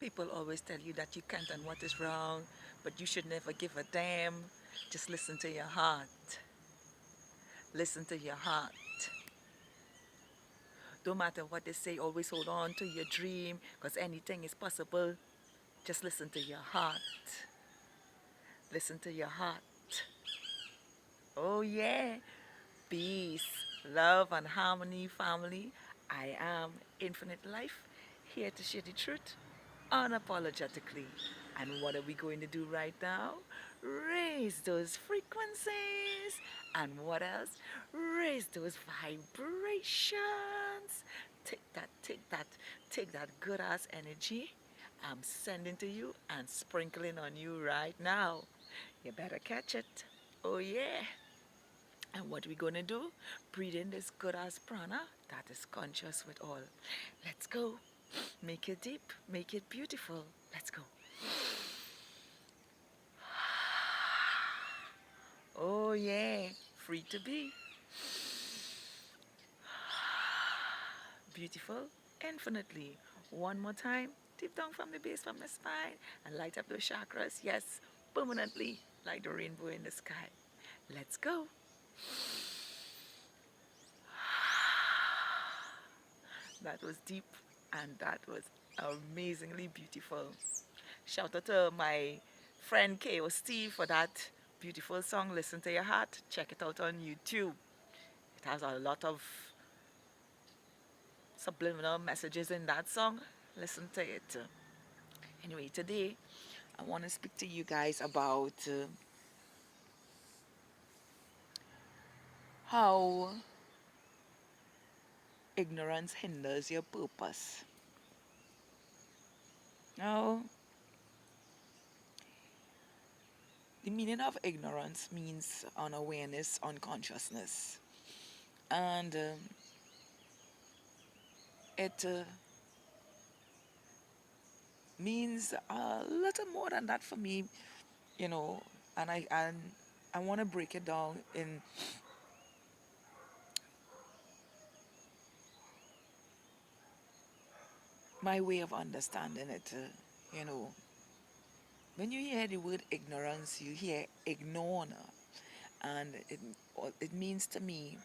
People always tell you that you can't and what is wrong, but you should never give a damn. Just listen to your heart. Listen to your heart. Don't matter what they say, always hold on to your dream, because anything is possible. Just listen to your heart. Listen to your heart. Oh, yeah. Peace, love, and harmony, family. I am Infinite Life, here to share the truth unapologetically. And what are we going to do right now? Raise those frequencies. And what else? Raise those vibrations. Take that, take that, take that good ass energy I'm sending to you and sprinkling on you right now. You better catch it. Oh, yeah. And what we're going to do, breathe in this good ass prana that is conscious with all. Let's go. Make it deep, make it beautiful. Let's go. Oh, yeah. Free to be. Beautiful, infinitely. One more time. Deep down from the base, from the spine. And light up those chakras. Yes, permanently, like the rainbow in the sky. Let's go. That was deep and that was amazingly beautiful. Shout out to my friend K.O. Steve for that beautiful song, Listen to Your Heart. Check it out on YouTube. It has a lot of subliminal messages in that song. Listen to it. Anyway, today I want to speak to you guys about how ignorance hinders your purpose. Now, the meaning of ignorance means unawareness, unconsciousness. And it means a little more than that for me, you know, and I want to break it down in my way of understanding it. You know, when you hear the word ignorance, you hear ignore, and it means to me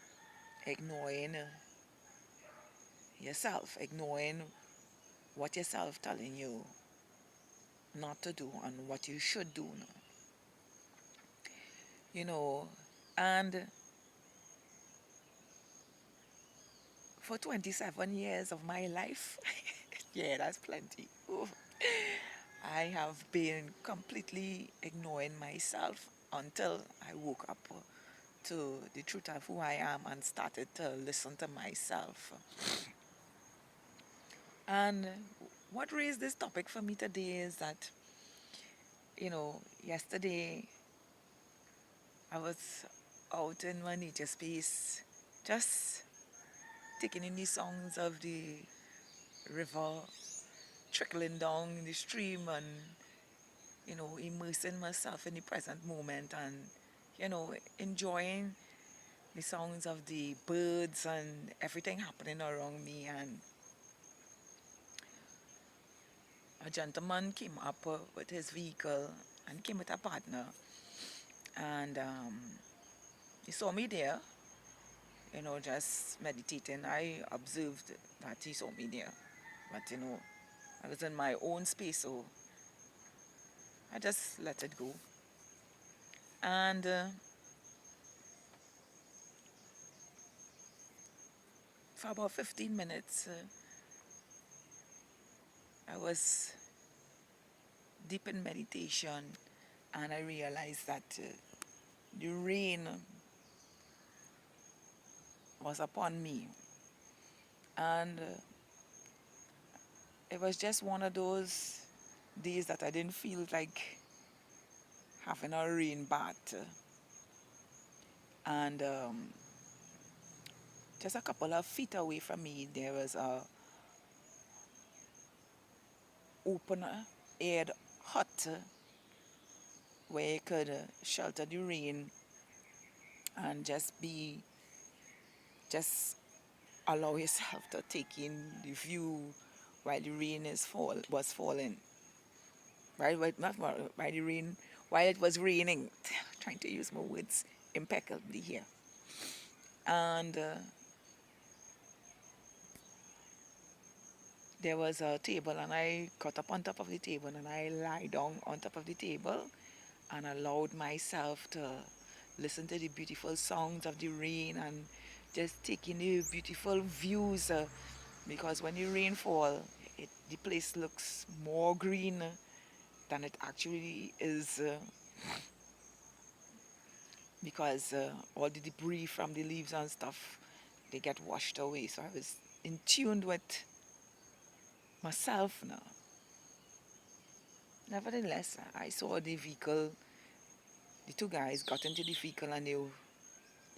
ignoring yourself, ignoring what yourself telling you not to do and what you should do. You know, and for 27 years of my life, yeah, that's plenty. Ooh. I have been completely ignoring myself until I woke up to the truth of who I am and started to listen to myself. And what raised this topic for me today is that, yesterday I was out in my nature space, just taking in the sounds of the river trickling down the stream and immersing myself in the present moment and enjoying the sounds of the birds and everything happening around me. And a gentleman came up with his vehicle and came with a partner, and he saw me there, just meditating. I observed that he saw me there, but I was in my own space, so I just let it go. And for about 15 minutes, I was deep in meditation, and I realized that the rain was upon me. And it was just one of those days that I didn't feel like having a rain bath. And just a couple of feet away from me, there was a open aired hut where you could shelter the rain and just allow yourself to take in the view while the rain was falling. by the rain, while it was raining, trying to use my words impeccably here. And there was a table, and I got up on top of the table, and I lie down on top of the table and allowed myself to listen to the beautiful sounds of the rain and just taking the beautiful views. Because when the rain fall, the place looks more green than it actually is, because all the debris from the leaves and stuff, they get washed away. So I was in tune with myself now. Nevertheless, I saw the vehicle. The two guys got into the vehicle and they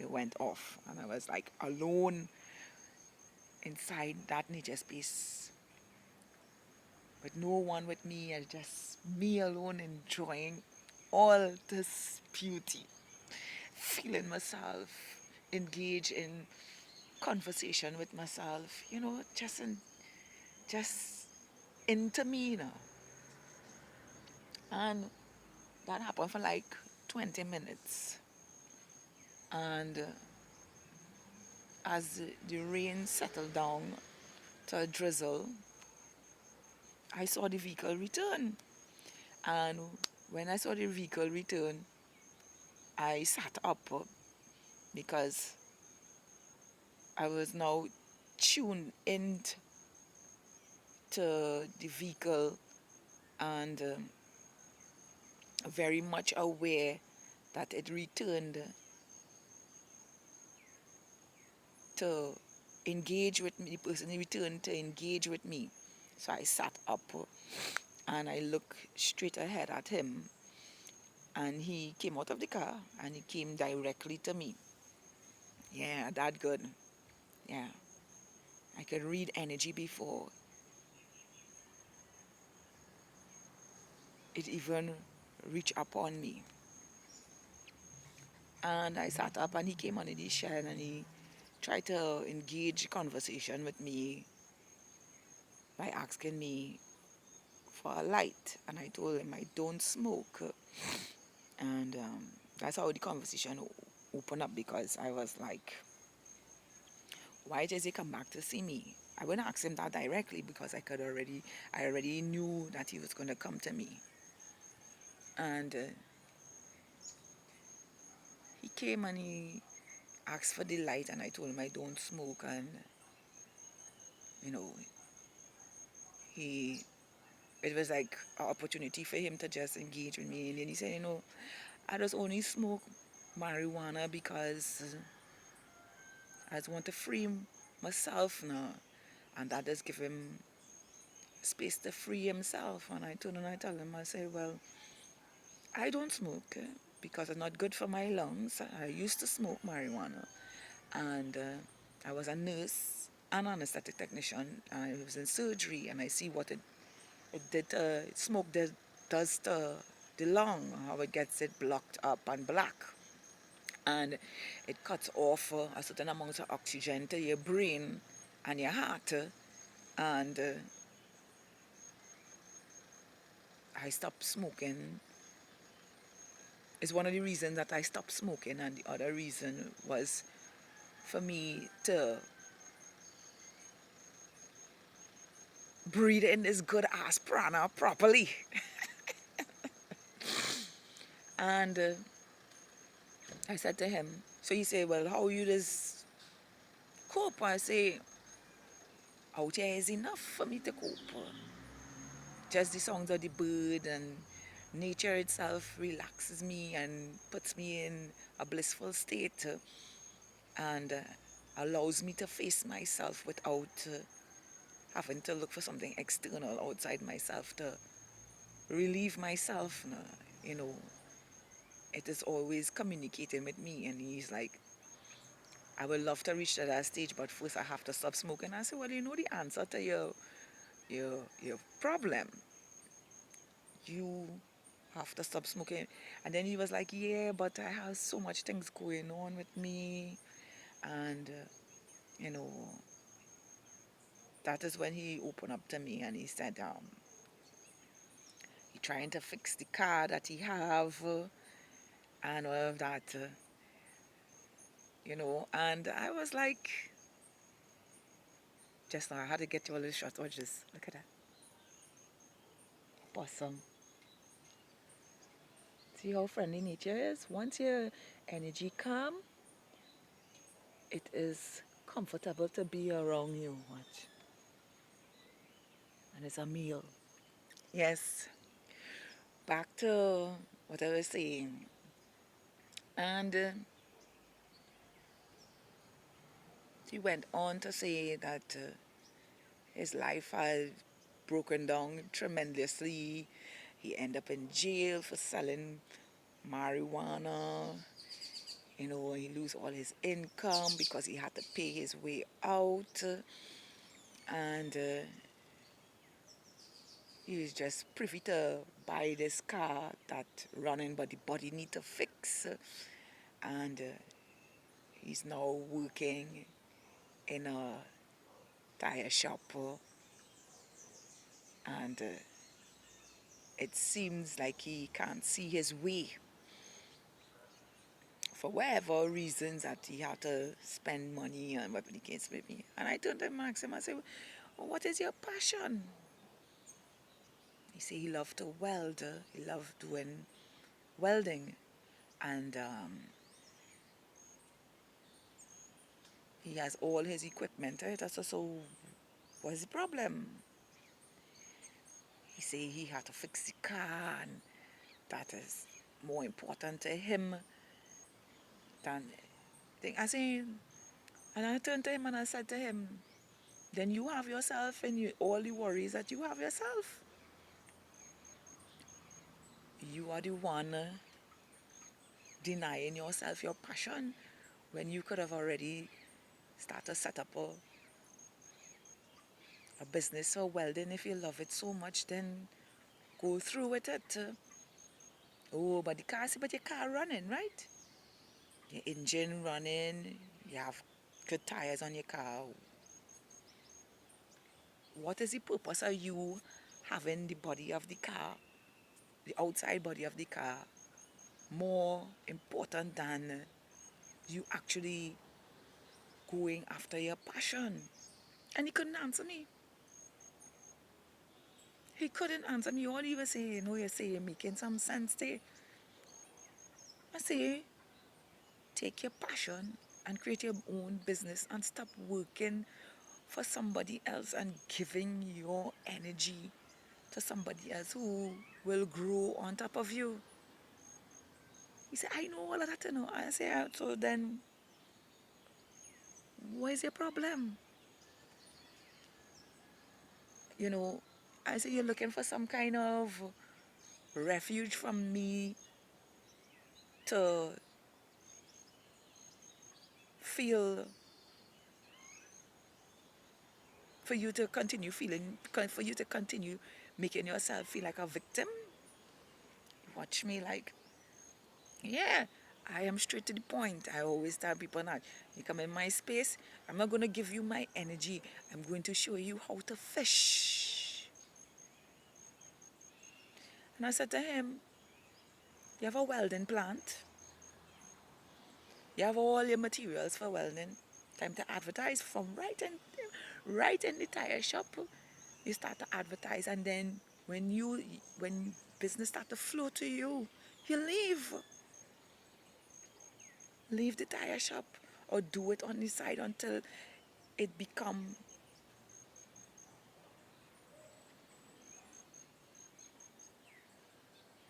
went off, and I was like alone inside that nature space with no one with me, and just me alone enjoying all this beauty, feeling myself engage in conversation with myself, just into me, And that happened for like 20 minutes. And as the rain settled down to a drizzle, I saw the vehicle return. And when I saw the vehicle return, I sat up because I was now tuned into the vehicle and very much aware that it returned to engage with me. The person returned to engage with me. So I sat up and I looked straight ahead at him, and he came out of the car and he came directly to me. Yeah, that good. Yeah. I could read energy before it even reached upon me. And I sat up and he came under the shed and he tried to engage conversation with me by asking me for a light. And I told him I don't smoke. And that's how the conversation opened up, because I was like, why does he come back to see me? I wouldn't ask him that directly because I already knew that he was going to come to me. And he came and he asked for the light, and I told him I don't smoke. And you know, he it was like an opportunity for him to just engage with me. And then he said, I just only smoke marijuana because I just want to free myself now. And that just give him space to free himself. And I told him, I said, well, I don't smoke because it's not good for my lungs. I used to smoke marijuana. And I was a nurse and anesthetic technician. I was in surgery, and I see what it did. Smoke does to the lung, how it gets it blocked up and black. And it cuts off a certain amount of oxygen to your brain and your heart. And I stopped smoking. It's one of the reasons that I stopped smoking, and the other reason was for me to breathe in this good ass prana properly. And I said to him, so he said, well, how you just cope? I say, out here is enough for me to cope. Just the sounds of the bird and nature itself relaxes me and puts me in a blissful state, and allows me to face myself without having to look for something external outside myself to relieve myself. You know, it is always communicating with me. And he's like, I would love to reach to that stage, but first I have to stop smoking. I said, well, you know the answer to your problem. You have to stop smoking. And then he was like, yeah, but I have so much things going on with me. And, you know, that is when he opened up to me and he said, he trying to fix the car that he have and all of that, And I was like, just now I had to get you a little shot. Watch this. Look at that. Possum. See how friendly nature is? Once your energy calm, it is comfortable to be around you. Watch. And it's a meal. Yes. Back to what I was saying. And he went on to say that his life had broken down tremendously. He ended up in jail for selling marijuana. He lose all his income because he had to pay his way out. And he is just privy to buy this car that running, but the body need to fix. And he's now working in a tire shop. And it seems like he can't see his way for whatever reasons that he had to spend money and whatever the case may be. And I turned to him and asked him, I said, well, what is your passion? He said he loved to weld. He loved doing welding. And he has all his equipment. Right? So what's the problem? He said he had to fix the car and that is more important to him than thing. I said, and I turned to him and I said to him, then you have yourself and all the worries that you have yourself. You are the one denying yourself your passion when you could have already started to set up a business for welding. If you love it so much, then go through with it. Oh, but but your car running, right? Your engine running, you have good tires on your car. What is the purpose of you having the body of the car, the outside body of the car, more important than you actually going after your passion? And he couldn't answer me. He couldn't answer me. All he was saying, you're saying, you're making some sense there. I say, take your passion and create your own business and stop working for somebody else and giving your energy to somebody else who will grow on top of you. He said, I know all of that, I say, so then, what is your problem? I say, you're looking for some kind of refuge from me to feel, for you to continue feeling, for you to continue making yourself feel like a victim. Watch me like, yeah, I am straight to the point. I always tell people that you come in my space, I'm not going to give you my energy. I'm going to show you how to fish. And I said to him, you have a welding plant. You have all your materials for welding. Time to advertise from right in the tire shop. You start to advertise, and then when business start to flow to you, you leave the tire shop or do it on the side until it become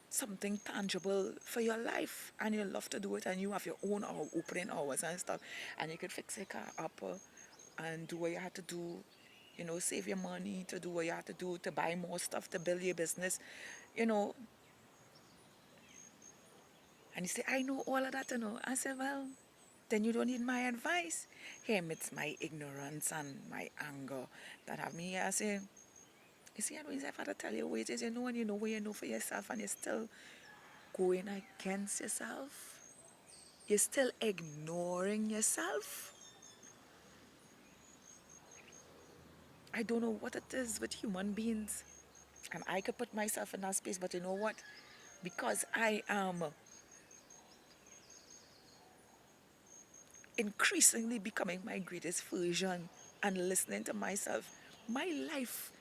something tangible for your life, and you love to do it, and you have your own opening hours and stuff, and you could fix your car up and do what you have to do, save your money to do what you have to do to buy more stuff to build your business, you know. And he said, I know all of that, I said, well, then you don't need my advice. Him, it's my ignorance and my anger that have me here. I say, you see, I don't have to tell you what it is, and you know what you know for yourself, and you're still going against yourself. You're still ignoring yourself. I don't know what it is with human beings. And I could put myself in that space, but you know what? Because I am increasingly becoming my greatest version and listening to myself, my life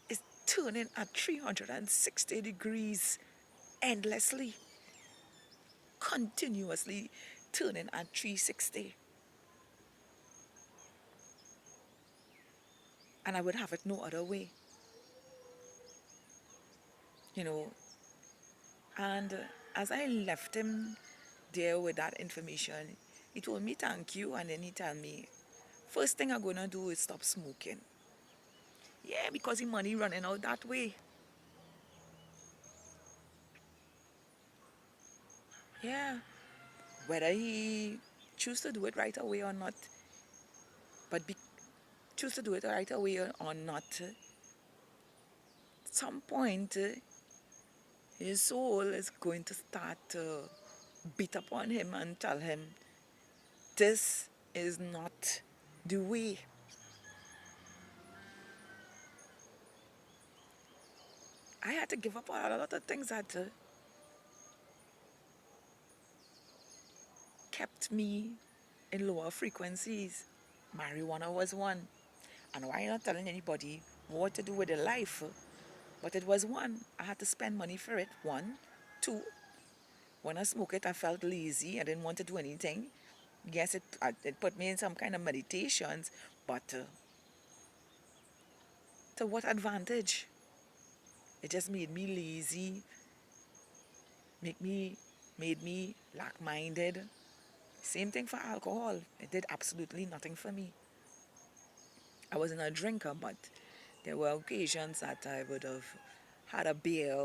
is turning at 360 degrees endlessly, continuously turning at 360. And I would have it no other way, you know. And as I left him there with that information, he told me thank you, and then he told me, first thing I'm gonna do is stop smoking. Yeah, because the money running out that way. Yeah, whether he choose to do it right away or not, but choose to do it right away or not, at some point his soul is going to start to beat upon him and tell him this is not the way. I had to give up on a lot of things that kept me in lower frequencies. Marijuana was one. And why not telling anybody what to do with their life? But it was one. I had to spend money for it. One. Two. When I smoked it, I felt lazy. I didn't want to do anything. Yes, it put me in some kind of meditations, but to what advantage? It just made me lazy, make me, made me lack-minded. Same thing for alcohol. It did absolutely nothing for me. I wasn't a drinker, but there were occasions that I would have had a beer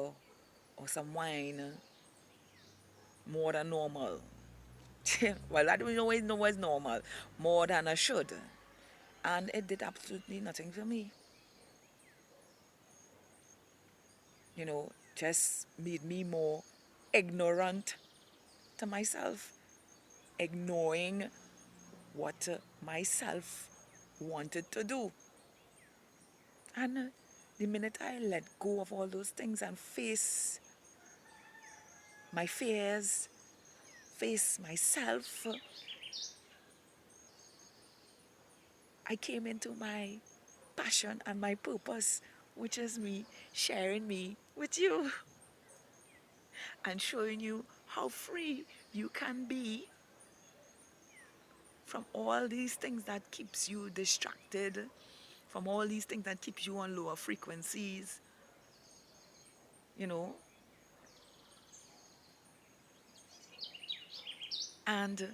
or some wine more than normal. Well, I don't always know what's normal, more than I should. And it did absolutely nothing for me. Just made me more ignorant to myself, ignoring what myself wanted to do. And the minute I let go of all those things and face my fears, face myself, I came into my passion and my purpose, which is me sharing me with you and showing you how free you can be from all these things that keeps you distracted, from all these things that keeps you on lower frequencies, you know, and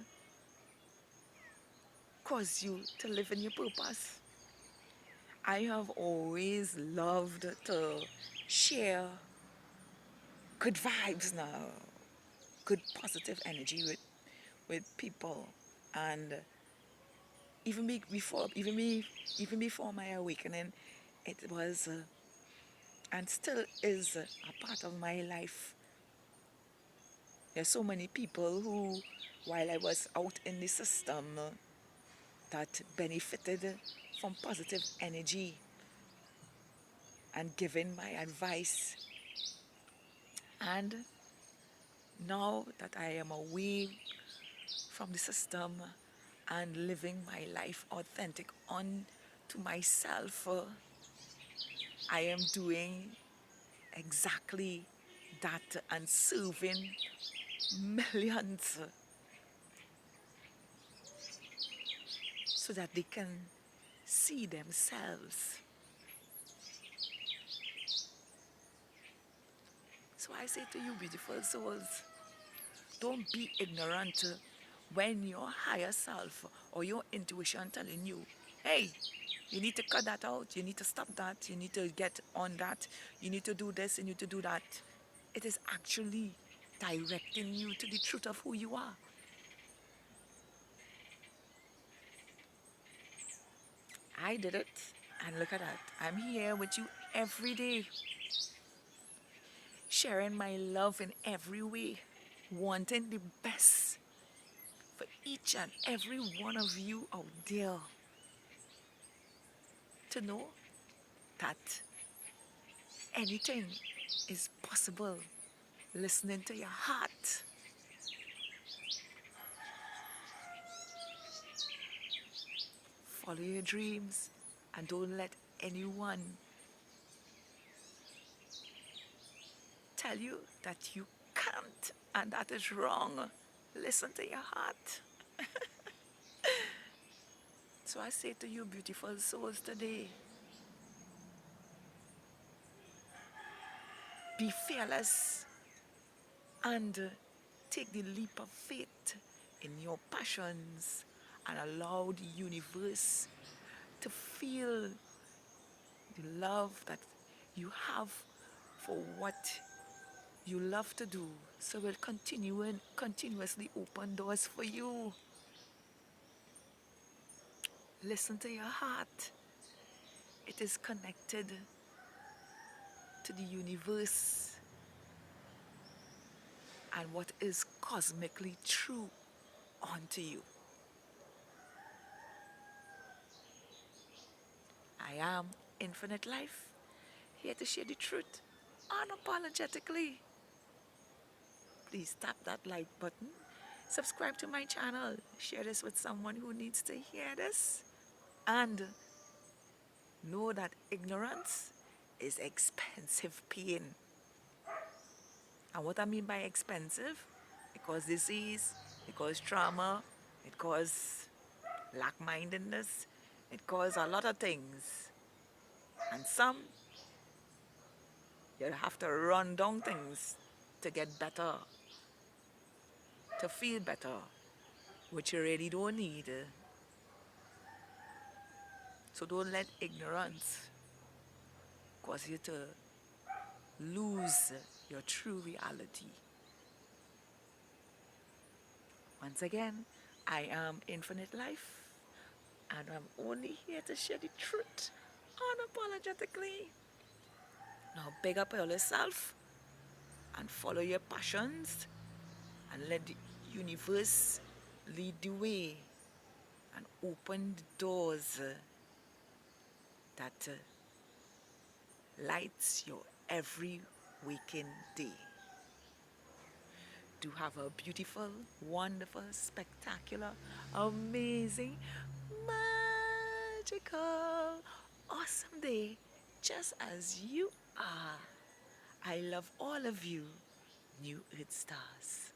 cause you to live in your purpose. I have always loved to share good vibes now, good positive energy with people. And even before my awakening, it was and still is a part of my life. There's so many people who, while I was out in the system, that benefited from positive energy and giving my advice. And now that I am away from the system and living my life authentic on to myself, I am doing exactly that and serving millions so that they can see themselves. So I say to you, beautiful souls, don't be ignorant when your higher self or your intuition telling you, hey, you need to cut that out, you need to stop that, you need to get on that, you need to do this, you need to do that. It is actually directing you to the truth of who you are. I did it, and look at that. I'm here with you every day, sharing my love in every way, wanting the best for each and every one of you out there. to know that anything is possible listening to your heart. Follow your dreams and don't let anyone tell you that you can't and that is wrong. Listen to your heart. So I say to you, beautiful souls, today, be fearless and take the leap of faith in your passions and allow the universe to feel the love that you have for what you love to do. So we'll continue and continuously open doors for you. Listen to your heart. It is connected to the universe and what is cosmically true onto you. I am Infinite Life, here to share the truth unapologetically. Please tap that like button, subscribe to my channel, share this with someone who needs to hear this, and know that ignorance is expensive pain. And what I mean by expensive, it causes disease, it causes trauma, it causes lack-mindedness, it causes a lot of things. And some, you have to run down things to get better, to feel better, which you really don't need. So don't let ignorance cause you to lose your true reality. Once again, I am Infinite Life, and I'm only here to share the truth unapologetically. Now big up yourself and follow your passions and let the universe lead the way and open the doors that lights your every waking day. Do have a beautiful, wonderful, spectacular, amazing, magical, awesome day, just as you are. I love all of you, New Earth Stars.